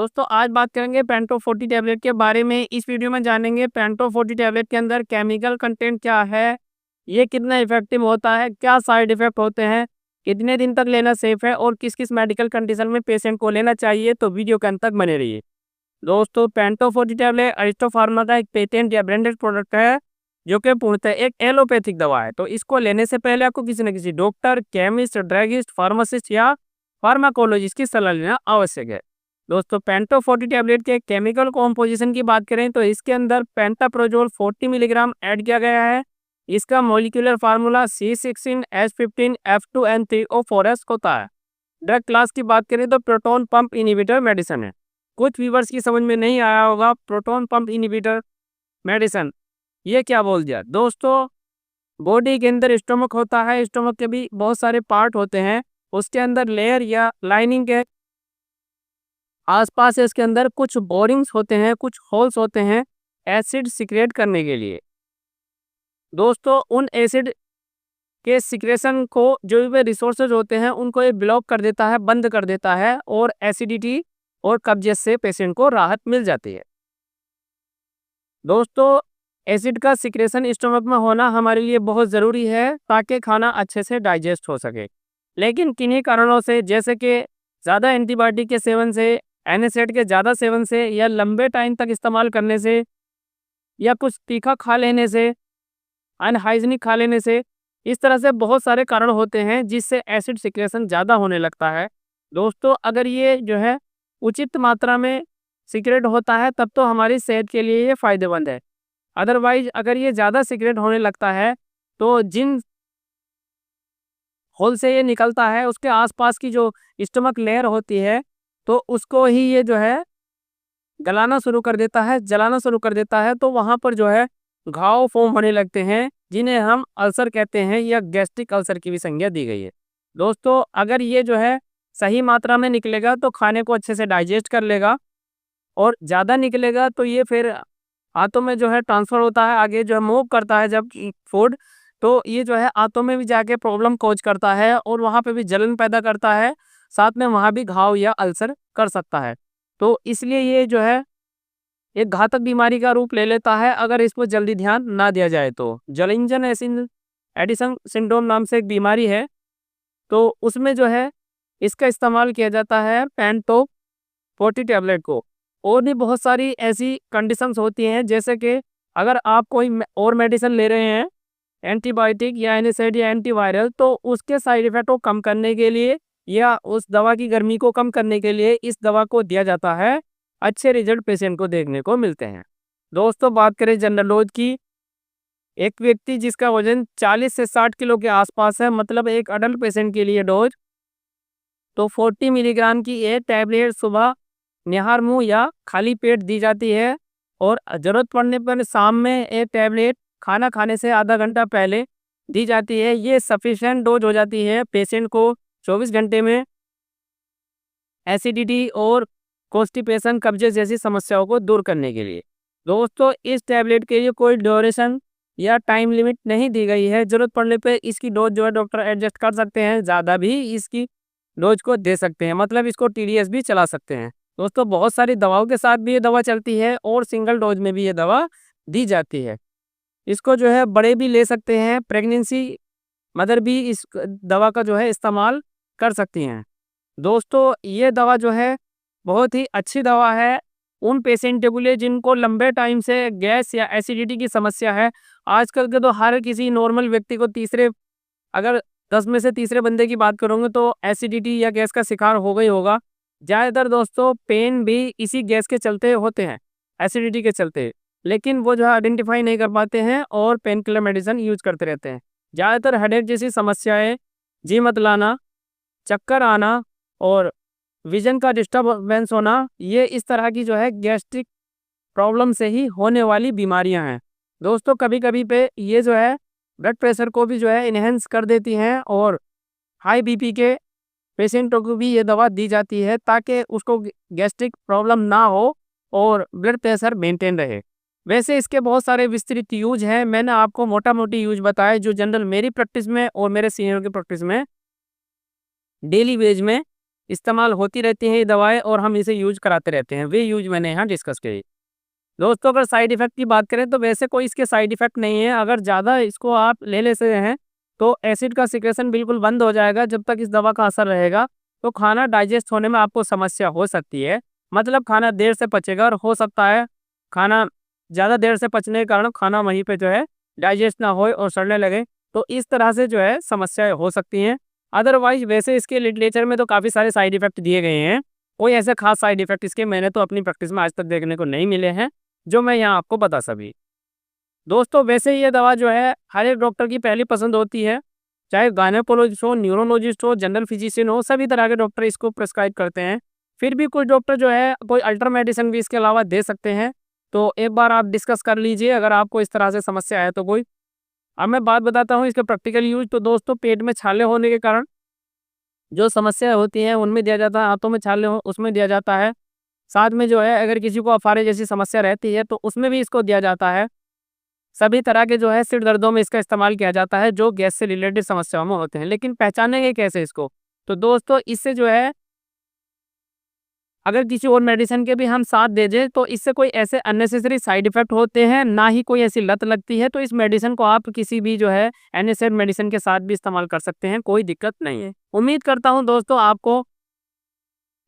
दोस्तों आज बात करेंगे पेंटो 40 टैबलेट के बारे में। इस वीडियो में जानेंगे पेंटो 40 टैबलेट के अंदर केमिकल कंटेंट क्या है, ये कितना इफेक्टिव होता है, क्या साइड इफेक्ट होते हैं, कितने दिन तक लेना सेफ है और किस किस मेडिकल कंडीशन में पेशेंट को लेना चाहिए। तो वीडियो के अंत तक बने रहिए। दोस्तों पेंटो 40 टैबलेट अरिस्टो फार्मा का एक पेटेंट या ब्रांडेड प्रोडक्ट है जो कि पूर्णतः एक एलोपैथिक दवा है। तो इसको लेने से पहले आपको किसी न किसी डॉक्टर, केमिस्ट, ड्रगिस्ट, फार्मासिस्ट या फार्माकोलॉजिस्ट की सलाह लेना आवश्यक है। दोस्तों पेंटो 40 टैबलेट के केमिकल कॉम्पोजिशन की बात करें तो इसके अंदर पेंटाप्रोजोल 40 मिलीग्राम ऐड किया गया है। इसका मॉलिक्यूलर फार्मूला C16H15F2N3O4S होता है। ड्रग क्लास की बात करें तो प्रोटॉन पंप इनहिबिटर मेडिसिन है। कुछ व्यूअर्स की समझ में नहीं आया होगा प्रोटॉन पंप इनहिबिटर मेडिसिन ये क्या बोल दिया। दोस्तों बॉडी के अंदर स्टोमक होता है, स्टोमक के भी बहुत सारे पार्ट होते हैं, उसके अंदर लेयर या लाइनिंग के आसपास इसके अंदर कुछ बोरिंग्स होते हैं, कुछ होल्स होते हैं एसिड सिक्रेट करने के लिए। दोस्तों उन एसिड के सिक्रेशन को जो भी रिसोर्सेज होते हैं उनको ये ब्लॉक कर देता है, बंद कर देता है और एसिडिटी और कब्जियत से पेशेंट को राहत मिल जाती है। दोस्तों एसिड का सिक्रेशन स्टोमक में होना हमारे लिए बहुत ज़रूरी है ताकि खाना अच्छे से डाइजेस्ट हो सके। लेकिन किन्हीं कारणों से जैसे कि ज़्यादा एंटीबायोटिक के सेवन से, एनएसएड के ज़्यादा सेवन से या लंबे टाइम तक इस्तेमाल करने से या कुछ तीखा खा लेने से, अनहाइजीनिक खा लेने से, इस तरह से बहुत सारे कारण होते हैं जिससे एसिड सिक्रेशन ज़्यादा होने लगता है। दोस्तों अगर ये जो है उचित मात्रा में सिक्रेट होता है तब तो हमारी सेहत के लिए ये फ़ायदेमंद है। अदरवाइज अगर ये ज़्यादा सिक्रेट होने लगता है तो जिन होल से ये निकलता है उसके आसपास की जो स्टमक लेयर होती है तो उसको ही ये जो है गलाना शुरू कर देता है, जलाना शुरू कर देता है। तो वहाँ पर जो है घाव फॉर्म होने लगते हैं जिन्हें हम अल्सर कहते हैं या गैस्ट्रिक अल्सर की भी संज्ञा दी गई है। दोस्तों अगर ये जो है सही मात्रा में निकलेगा तो खाने को अच्छे से डाइजेस्ट कर लेगा और ज़्यादा निकलेगा तो ये फिर आंतों में जो है ट्रांसफ़र होता है, आगे जो है मूव करता है जब फूड, तो ये जो है आंतों में भी जाके प्रॉब्लम कॉज करता है और वहाँ पे भी जलन पैदा करता है, साथ में वहाँ भी घाव या अल्सर कर सकता है। तो इसलिए ये जो है एक घातक बीमारी का रूप ले लेता है अगर इस पर जल्दी ध्यान ना दिया जाए तो। जलिंजन एडिसन सिंड्रोम नाम से एक बीमारी है, तो उसमें जो है इसका इस्तेमाल किया जाता है पेंटो 40 टैबलेट को। और भी बहुत सारी ऐसी कंडीशंस होती हैं जैसे कि अगर आप कोई और मेडिसिन ले रहे हैं, एंटीबायोटिक या एनएसएड या एंटीवायरल, तो उसके साइड इफ़ेक्ट को कम करने के लिए या उस दवा की गर्मी को कम करने के लिए इस दवा को दिया जाता है। अच्छे रिजल्ट पेशेंट को देखने को मिलते हैं। दोस्तों बात करें जनरल डोज की, एक व्यक्ति जिसका वजन 40 से 60 किलो के आसपास है, मतलब एक अडल्ट पेशेंट के लिए डोज तो 40 मिलीग्राम की एक टैबलेट सुबह निहार मुंह या खाली पेट दी जाती है और ज़रूरत पड़ने पर शाम में एक टैबलेट खाना खाने से आधा घंटा पहले दी जाती है। ये सफिशिएंट डोज हो जाती है पेशेंट को 24 घंटे में एसिडिटी और कॉन्स्टिपेशन, कब्जे जैसी समस्याओं को दूर करने के लिए। दोस्तों इस टैबलेट के लिए कोई ड्यूरेशन या टाइम लिमिट नहीं दी गई है, ज़रूरत पड़ने पे इसकी डोज जो है डॉक्टर एडजस्ट कर सकते हैं, ज़्यादा भी इसकी डोज को दे सकते हैं, मतलब इसको टीडीएस भी चला सकते हैं। दोस्तों बहुत सारी दवाओं के साथ भी ये दवा चलती है और सिंगल डोज में भी ये दवा दी जाती है। इसको जो है बड़े भी ले सकते हैं, प्रेगनेंसी मदर भी इस दवा का जो है इस्तेमाल कर सकती हैं। दोस्तों ये दवा जो है बहुत ही अच्छी दवा है उन पेशेंटों के लिए जिनको लंबे टाइम से गैस या एसिडिटी की समस्या है। आजकल के तो हर किसी नॉर्मल व्यक्ति को अगर 10 में से तीसरे बंदे की बात करूँगा तो एसिडिटी या गैस का शिकार हो गई होगा। ज़्यादातर दोस्तों पेन भी इसी गैस के चलते होते हैं, एसिडिटी के चलते, लेकिन वो जो है आइडेंटिफाई नहीं कर पाते हैं और पेन किलर मेडिसिन यूज करते रहते हैं। ज़्यादातर हेडेक जैसी समस्याएं, जी मत लाना, चक्कर आना और विजन का डिस्टर्बेंस होना, ये इस तरह की जो है गैस्ट्रिक प्रॉब्लम से ही होने वाली बीमारियां हैं। दोस्तों कभी कभी पे ये जो है ब्लड प्रेशर को भी जो है इन्हेंस कर देती हैं और हाई बीपी के पेशेंटों को भी ये दवा दी जाती है ताकि उसको गैस्ट्रिक प्रॉब्लम ना हो और ब्लड प्रेशर मेंटेन रहे। वैसे इसके बहुत सारे विस्तृत यूज हैं, मैंने आपको मोटा मोटी यूज बताए जो जनरल मेरी प्रैक्टिस में और मेरे सीनियर की प्रैक्टिस में डेली बेज में इस्तेमाल होती रहती हैं ये दवाएँ और हम इसे यूज़ कराते रहते हैं। वे यूज़ मैंने यहाँ डिस्कस किए। दोस्तों अगर साइड इफ़ेक्ट की बात करें तो वैसे कोई इसके साइड इफ़ेक्ट नहीं है। अगर ज़्यादा इसको आप ले लेते हैं तो एसिड का सिक्रेशन बिल्कुल बंद हो जाएगा जब तक इस दवा का असर रहेगा। तो खाना डाइजेस्ट होने में आपको समस्या हो सकती है। मतलब खाना देर से पचेगा और हो सकता है खाना ज़्यादा देर से पचने के कारण खाना वहीं पे जो है डाइजेस्ट ना होए और सड़ने लगे। तो इस तरह से जो है समस्याएँ हो सकती हैं। अदरवाइज़ वैसे इसके लिटरेचर में तो काफ़ी सारे साइड इफ़ेक्ट दिए गए हैं। कोई ऐसे ख़ास साइड इफ़ेक्ट इसके मैंने तो अपनी प्रैक्टिस में आज तक देखने को नहीं मिले हैं, जो मैं यहाँ आपको बता सभी। दोस्तों वैसे ये दवा जो है हर एक डॉक्टर की पहली पसंद होती है, चाहे गायनेकोलॉजिस्ट हो, न्यूरोलॉजिस्ट हो, जनरल फिजिशियन हो, सभी तरह के डॉक्टर इसको प्रिस्क्राइब करते हैं। फिर भी कुछ डॉक्टर जो है कोई अल्टर मेडिसिन भी इसके अलावा दे सकते हैं। तो एक बार आप डिस्कस कर लीजिए अगर आपको इस तरह से समस्या है तो कोई। अब मैं बात बताता हूँ इसके प्रैक्टिकल यूज़। तो दोस्तों पेट में छाले होने के कारण जो समस्या होती है उनमें दिया जाता है, हाथों में छाले हो उसमें दिया जाता है। साथ में जो है अगर किसी को अफारे जैसी समस्या रहती है तो उसमें भी इसको दिया जाता है। सभी तरह के जो है सिर दर्दों में इसका इस्तेमाल किया जाता है जो गैस से रिलेटेड समस्याओं में होते हैं। लेकिन पहचानेंगे कैसे इसको? तो दोस्तों इससे जो है अगर किसी और मेडिसिन के भी हम साथ दे दें तो इससे कोई ऐसे अननेसेसरी साइड इफ़ेक्ट होते हैं, ना ही कोई ऐसी लत लगती है। तो इस मेडिसिन को आप किसी भी जो है एनएसएड मेडिसिन के साथ भी इस्तेमाल कर सकते हैं, कोई दिक्कत नहीं है। उम्मीद करता हूँ दोस्तों आपको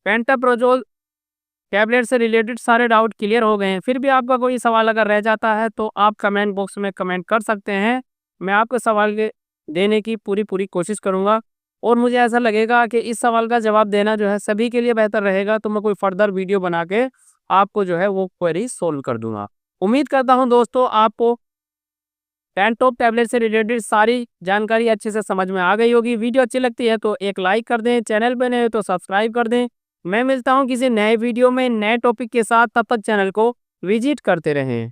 पेंटाप्रोजोल टैबलेट से रिलेटेड सारे डाउट क्लियर हो गए हैं। फिर भी आपका कोई सवाल अगर रह जाता है तो आप कमेंट बॉक्स में कमेंट कर सकते हैं। मैं आपके सवाल के देने की पूरी कोशिश करूँगा और मुझे ऐसा लगेगा कि इस सवाल का जवाब देना जो है सभी के लिए बेहतर रहेगा तो मैं कोई फर्दर वीडियो बना के आपको जो है वो क्वेरी सोल्व कर दूँगा। उम्मीद करता हूँ दोस्तों आपको पेंटॉप टैबलेट से रिलेटेड सारी जानकारी अच्छे से समझ में आ गई होगी। वीडियो अच्छी लगती है तो एक लाइक कर दें, चैनल पे नए हो तो सब्सक्राइब कर दें। मैं मिलता हूँ किसी नए वीडियो में नए टॉपिक के साथ, तब तक चैनल को विजिट करते रहें।